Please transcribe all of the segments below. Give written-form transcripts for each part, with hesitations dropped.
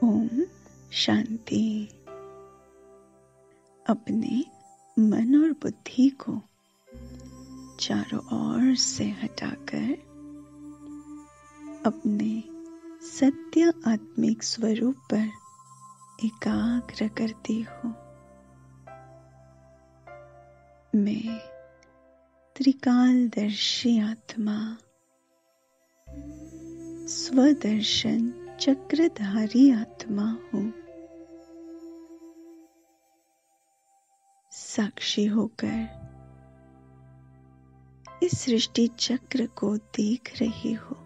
ओम शांति। अपने मन और बुद्धि को चारों ओर से हटाकर अपने सत्य आत्मिक स्वरूप पर एकाग्र करती हूँ। मैं त्रिकालदर्शी आत्मा स्वदर्शन चक्रधारी आत्मा हूँ। साक्षी होकर इस सृष्टि चक्र को देख रही हूँ।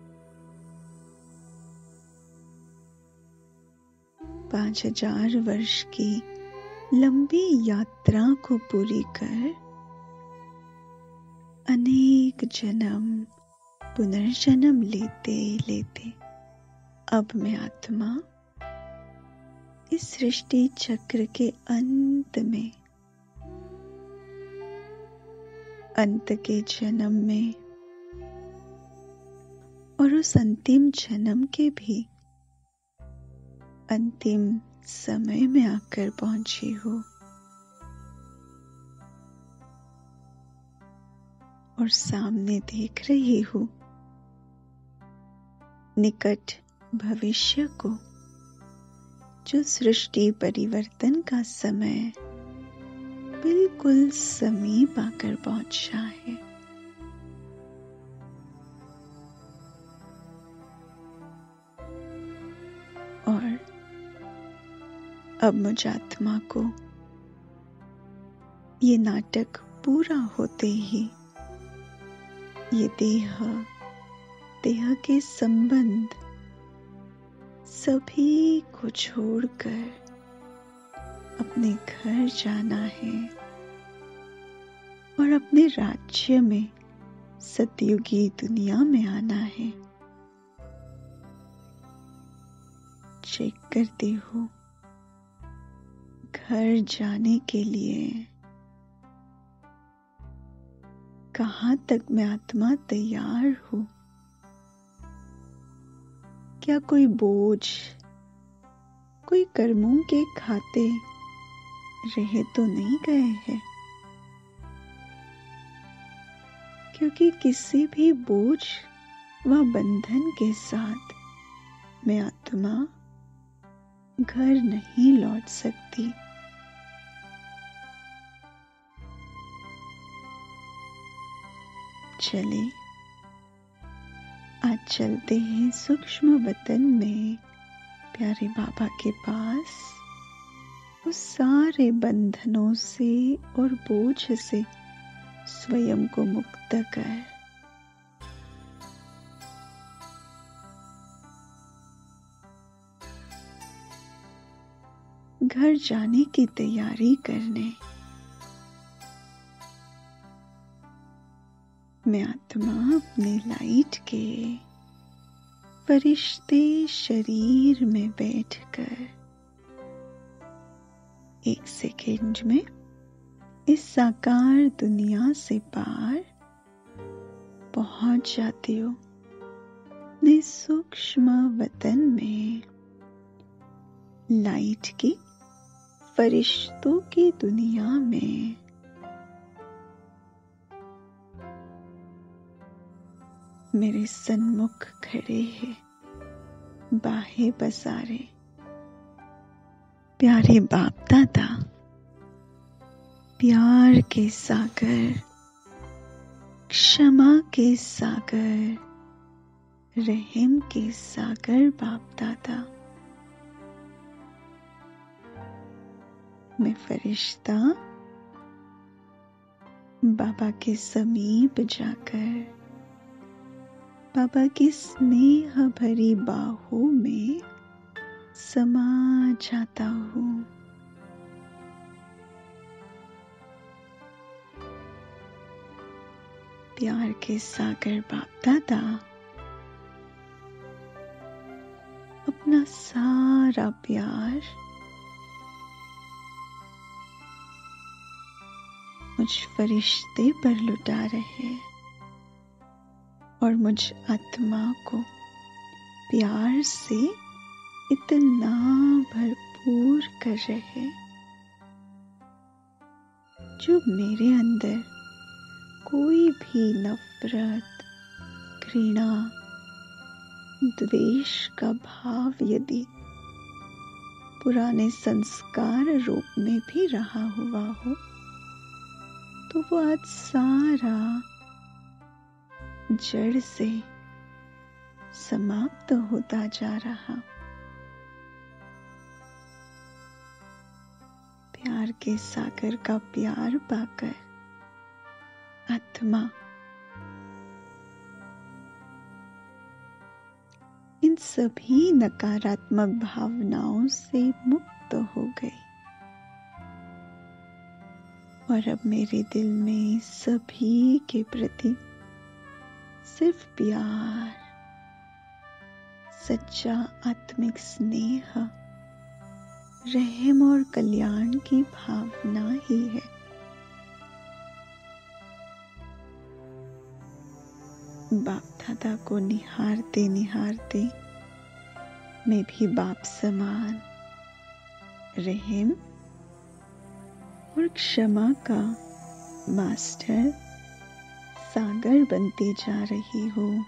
5000 वर्ष की लंबी यात्रा को पूरी कर अनेक जन्म पुनर्जन्म लेते लेते अब मैं आत्मा इस सृष्टि चक्र के अंत के जन्म में और उस अंतिम जन्म के भी अंतिम समय में आकर पहुंची हूँ और सामने देख रही हूँ निकट भविष्य को, जो सृष्टि परिवर्तन का समय बिल्कुल समीप आकर पहुंचा है। और अब मुझ आत्मा को ये नाटक पूरा होते ही ये देह के संबंध सभी को छोड़कर अपने घर जाना है और अपने राज्य में सतयुगी दुनिया में आना है। चेक करती हूँ घर जाने के लिए कहाँ तक मैं आत्मा तैयार हूँ। क्या कोई बोझ, कोई कर्मों के खाते रह तो नहीं गए हैं? क्योंकि किसी भी बोझ व बंधन के साथ मैं आत्मा घर नहीं लौट सकती। चले आज चलते हैं सूक्ष्म वतन में प्यारे बाबा के पास, उस सारे बंधनों से और बोझ से स्वयं को मुक्त कर घर जाने की तैयारी करने। मैं आत्मा अपने लाइट के फरिश्ते शरीर में बैठकर 1 सेकेंड में इस साकार दुनिया से पार पहुंच जाती हूँ अपने सूक्ष्म वतन में, लाइट की फरिश्तों की दुनिया में। मेरे सन्मुख खड़े हैं बाहे बसारे प्यारे बाप दादा, प्यार के सागर, क्षमा के सागर, रहम के सागर बाप दादा। मैं फरिश्ता बाबा के समीप जाकर बाबा की स्नेह भरी बाहों में समा जाता हूँ। प्यार के सागर बाप दादा अपना सारा प्यार मुझ फरिश्ते पर लुटा रहे और मुझ आत्मा को प्यार से इतना भरपूर कर रहे जो मेरे अंदर कोई भी नफरत, घृणा, द्वेष का भाव यदि पुराने संस्कार रूप में भी रहा हुआ हो, तो वो आज सारा जड़ से समाप्त होता जा रहा। प्यार के सागर का प्यार पाकर आत्मा इन सभी नकारात्मक भावनाओं से मुक्त हो गई और अब मेरे दिल में सभी के प्रति सिर्फ प्यार, सच्चा आत्मिक स्नेह, रहम और कल्याण की भावना ही है। बाप दादा को निहारते निहारते मैं भी बाप समान रहम और क्षमा का मास्टर सागर बनती जा रही हूँ।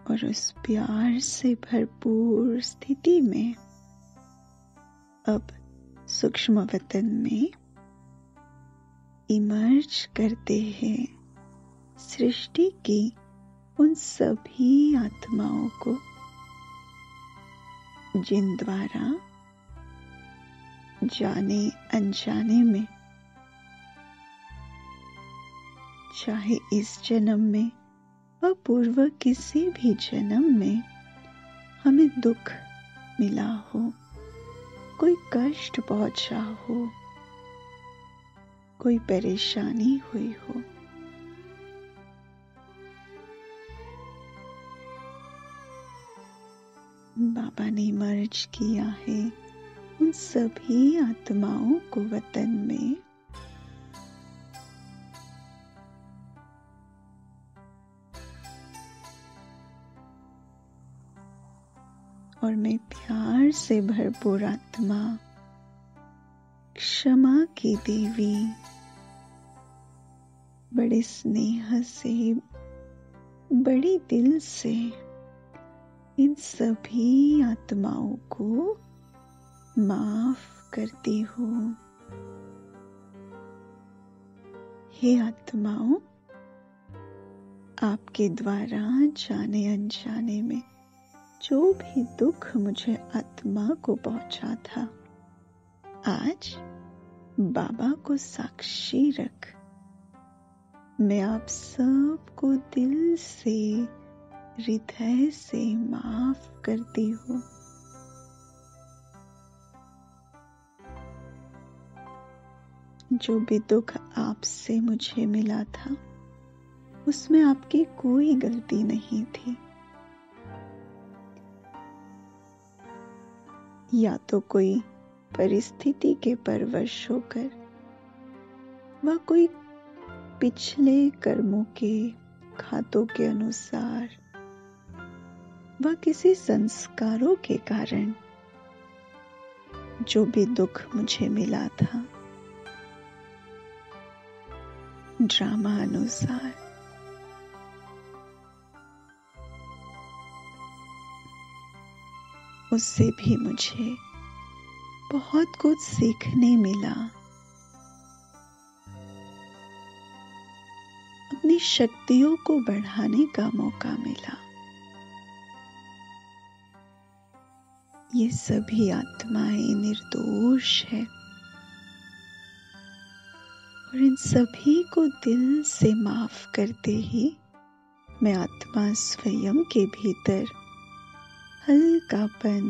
और उस प्यार से भरपूर स्थिति में अब सूक्ष्म वतन में इमर्ज करते हैं सृष्टि की उन सभी आत्माओं को जिन द्वारा जाने अनजाने में, चाहे इस जन्म में व पूर्व किसी भी जन्म में हमें दुख मिला हो, कोई कष्ट पहुंचा हो, कोई परेशानी हुई हो। बाबा ने मर्ज किया है उन सभी आत्माओं को वतन में और मैं प्यार से भरपूर आत्मा, क्षमा की देवी, बड़े स्नेह से, बड़े दिल से इन सभी आत्माओं को माफ करती हूँ। हे आत्माओं, आपके द्वारा जाने अनजाने में जो भी दुख मुझे आत्मा को पहुंचा था, आज बाबा को साक्षी रख मैं आप सबको दिल से, हृदय से माफ करती हूँ। जो भी दुख आपसे मुझे मिला था, उसमें आपकी कोई गलती नहीं थी। या तो कोई परिस्थिति के परवश होकर, वह कोई पिछले कर्मों के खातों के अनुसार, वह किसी संस्कारों के कारण जो भी दुख मुझे मिला था, ड्रामा अनुसार, उससे भी मुझे बहुत कुछ सीखने मिला। अपनी शक्तियों को बढ़ाने का मौका मिला। ये सभी आत्माएं निर्दोष है और इन सभी को दिल से माफ करते ही मैं आत्मा स्वयं के भीतर हल्कापन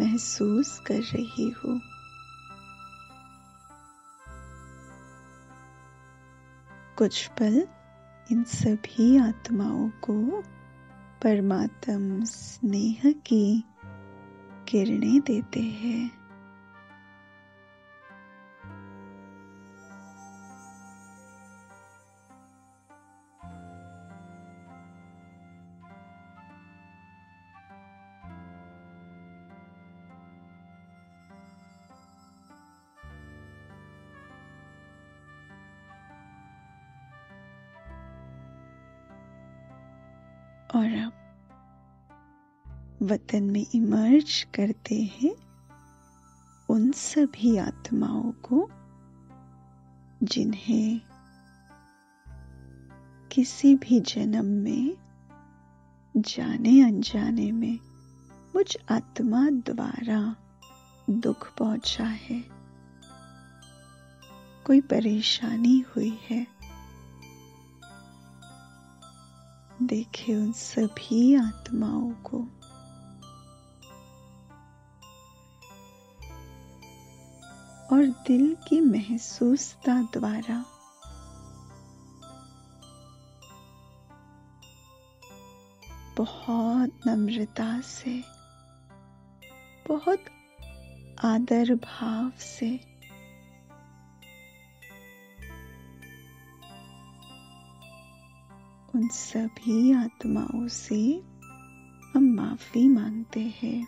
महसूस कर रही हूँ। कुछ पल इन सभी आत्माओं को परमात्म स्नेह की किरणें देते हैं। और अब वतन में इमर्ज करते हैं उन सभी आत्माओं को जिन्हें किसी भी जन्म में जाने अनजाने में मुझ आत्मा द्वारा दुख पहुंचा है, कोई परेशानी हुई है। देखे उन सभी आत्माओं को। और दिल की महसूसता द्वारा बहुत नम्रता से, बहुत आदर भाव से उन सभी आत्माओं से हम माफी मांगते हैं।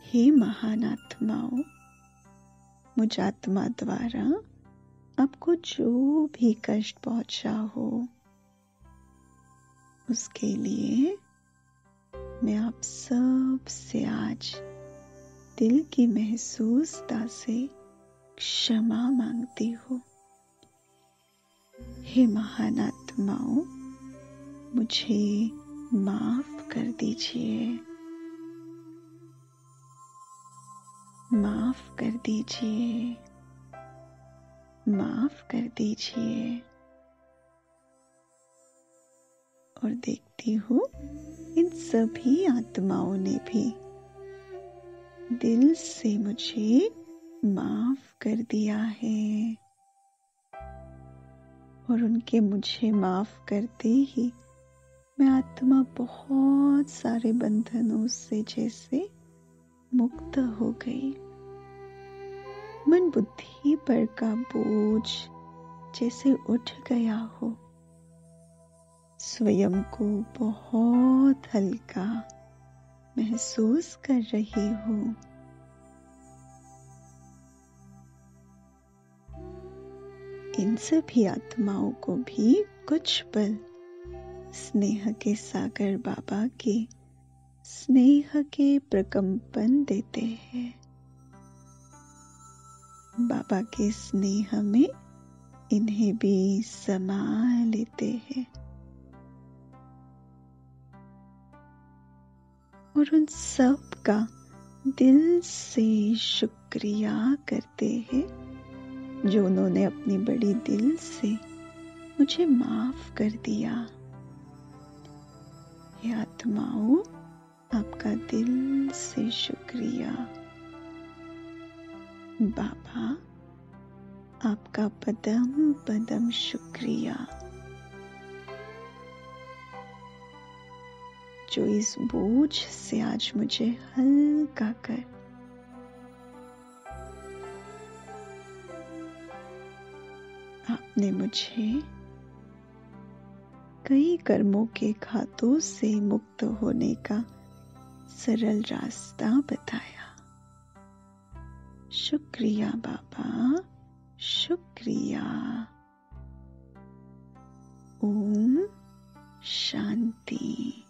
हे महान आत्माओं, मुझ आत्मा द्वारा आपको जो भी कष्ट पहुंचा हो, उसके लिए मैं आप सब से आज दिल की महसूसता से क्षमा मांगती हूँ। हे महान आत्माओं, मुझे माफ कर दीजिए, माफ कर दीजिए, माफ कर दीजिए। और देखती हूँ इन सभी आत्माओं ने भी दिल से मुझे माफ कर दिया है। और उनके मुझे माफ करते ही मैं आत्मा बहुत सारे बंधनों से जैसे मुक्त हो गई। मन बुद्धि पर का बोझ जैसे उठ गया हो। स्वयं को बहुत हल्का महसूस कर रही हूँ। इन सभी आत्माओं को भी कुछ पल स्नेह के सागर बाबा के स्नेह के प्रकंपन देते हैं। बाबा के स्नेह में इन्हें भी समा लेते हैं और उन सब का दिल से शुक्रिया करते हैं जो उन्होंने अपनी बड़ी दिल से मुझे माफ कर दिया। हे आत्माओं, आपका दिल से शुक्रिया। बाबा, आपका पदम पदम शुक्रिया जो इस बोझ से आज मुझे हल्का कर आपने मुझे कई कर्मों के घातों से मुक्त होने का सरल रास्ता बताया। शुक्रिया बाबा, शुक्रिया। ओम शांति।